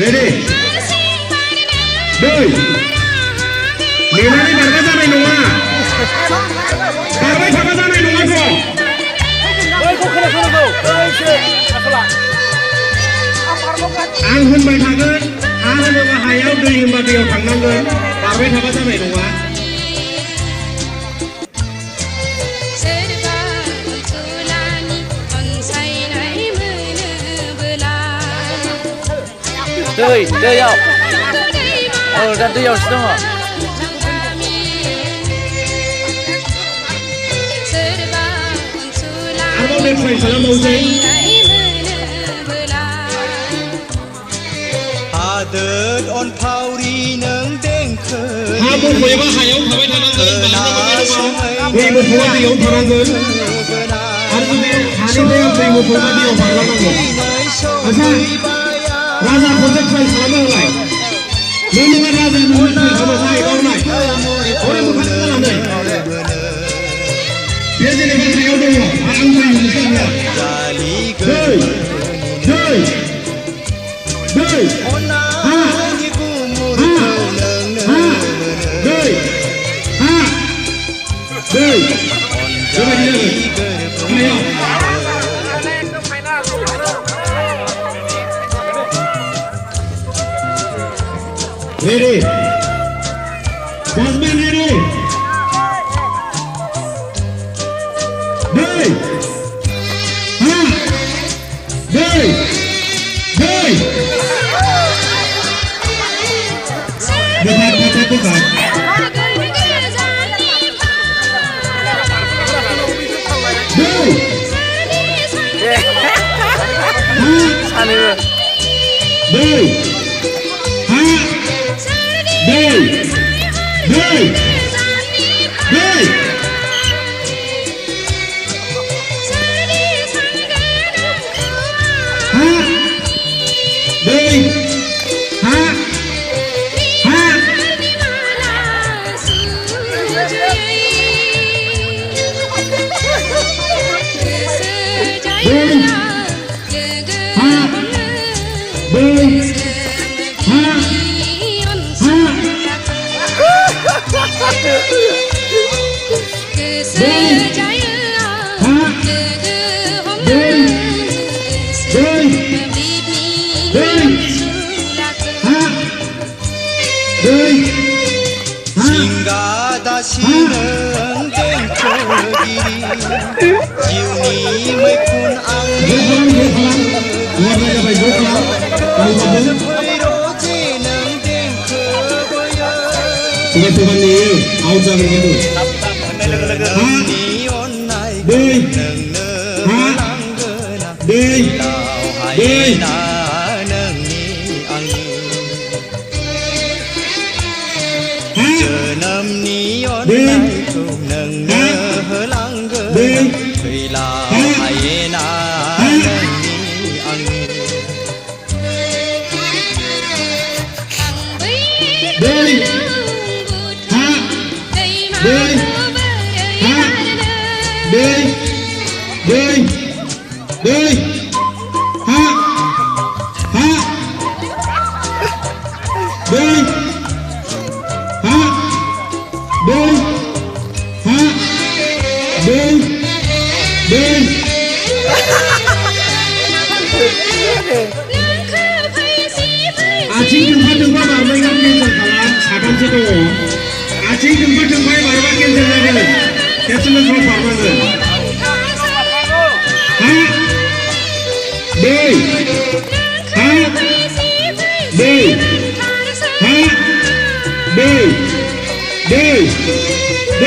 ready Doi Nenek baru sampai nunggu baru sampai nunggu kok Angin bertangan Angin berhayal Doi hembatiau tangan baru sampai nunggu对对要，咱对要是什么？Aku udah try salam mau sih. Adat on pauri neng dengker. Kamu boleh bah hayau sampai tangan Ibu buat dia tangan Harus dia hari dia ibu buat dia tangan Asal Raja proses try salam lagi. Memang Raja mau try sama saya kau naik. Orang bukan salam naik. Dia jadi hayau dulu. Orang main misalnya. Doi, doi, doi. Ha, ha, doi, ha, doi. Coba dia. Ayo. Ready, Jasmine ready. Doi, ha, doi, doi. Bukan. Doi. Aneh. Doi. Ha. Doi. Doi. Doi. Ha. Doi. Ha. Ha. Hingga dasinan dengkogiri Jiuni mekun angin Sepiro jeneng dengkogoya Tuhan ni, awak jangan gitu. Nion naik Doi, neng nelanggena doi, Tau doi. hayna neng ni angin Ha. Jenam nion Doi. naik neng nelanggena Doi. Tau Ha. hayna Ha. neng ni angin Doi. Ha. Doi. Ha. Doi. Doi. Doi. Ha. Ha. Doi. Ha. Doi. Ha. Doi. Doi. 아침 등파 말만 캔슬 가라 사간지도 아침 등파에 말만 캔슬하면 됐으면 좀 말만은 하 네이 하 네이 하 네이 네이 네이 네이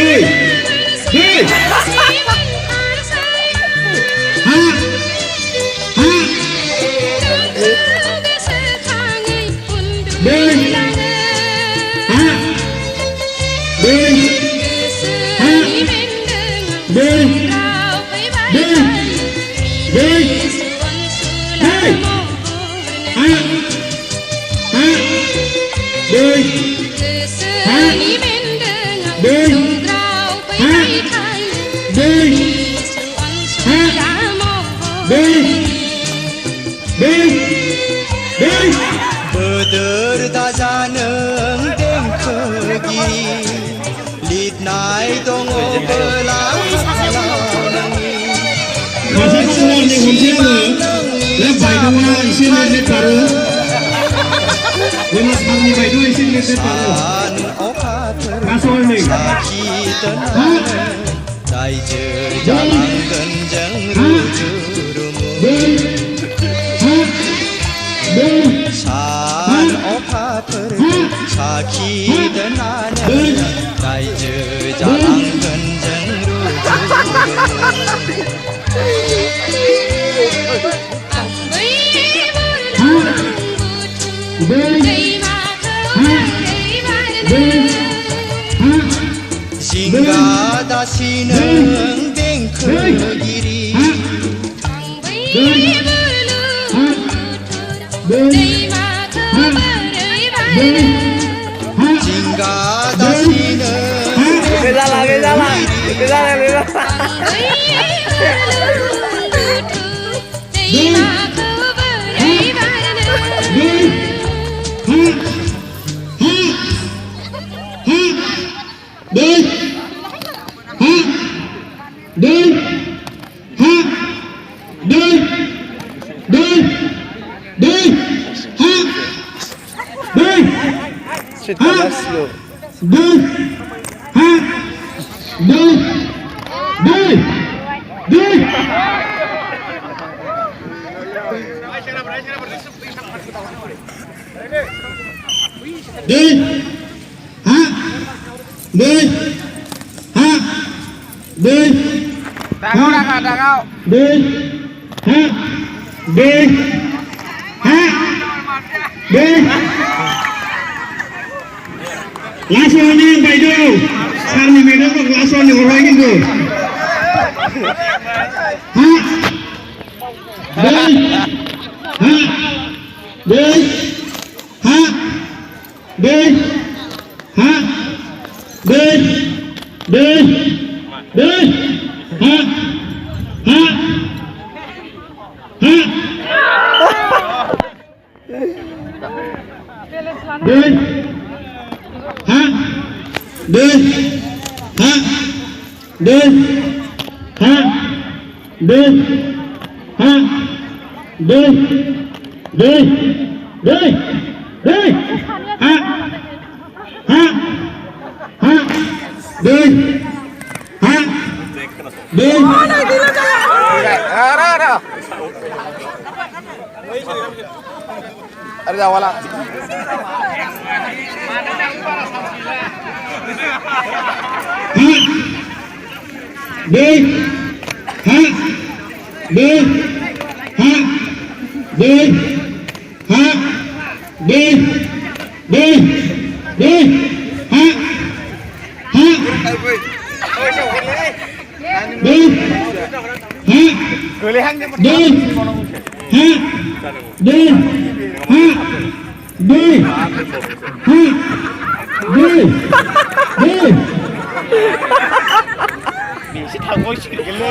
Berlalu दङबोला सासेखौ warning हरसै आङो बे बायद'आ एसे late खारो जोंना सारनि बायद'आ एसे late खारो लास्ट वार्निं रायजो जालांगोन जों रुजु रुमु सान अखाफोरखौ साखि दोननानै रायजो जालांगोन जों रुजु जिंगा दासि नों देंखोगिरि जिंगा दासि नों Last warning बायद' सारनि मेदामखौ last warning हरबाय खिन्थु Ada wala. Bisa tahu sih gila.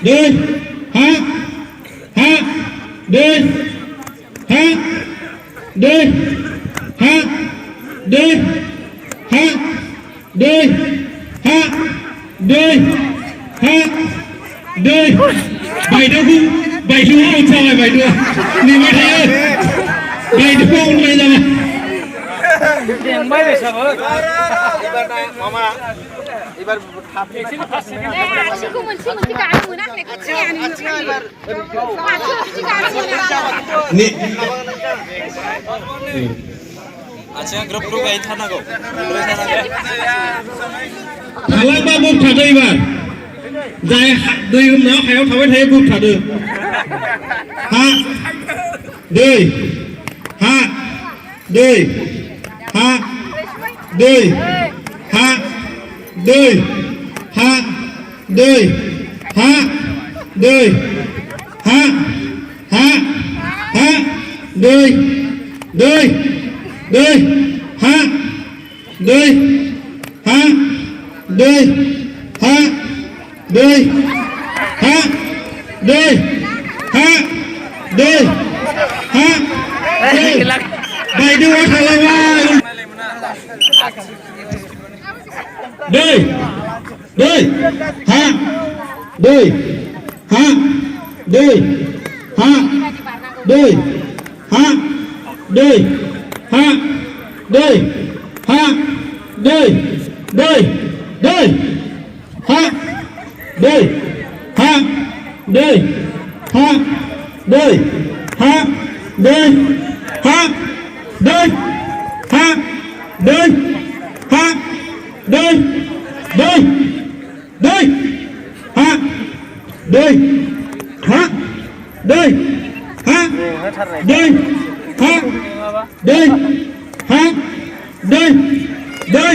เดินฮะเดินฮะเดินฮะเดินฮะเดินฮะเดินฮะเดินbài đó cũng bài đua ông sao bài đua đi mới thấy ơi bài đua ông bây giờ tiền bay về sao ơi nih अच्छा group गई था ना को खालामा book थादो एबार जाय दै हमनायाव हायाव थाबाय थायो बुक थादो हा दै हा दै हा दै हा दै ha दै ha दै ha ha ha दै दै दै ha दै ha दै ha दै ha दै ha दै ha दै bài đua thằng Lawa दै दै ha दै ha दै ha दै ha दै ha दै ha दै दै दै ha दै ha दै ha दै ha दै ha दै ha दै ha दै दै दै ha दै ha दै ha दै ha दै ha दै दै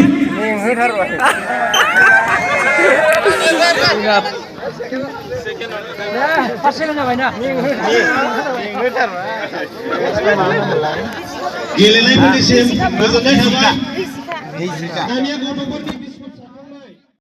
गेलेनायफोरनिसिम गोजोननाय थाबाय दानिया गथ'फोरनि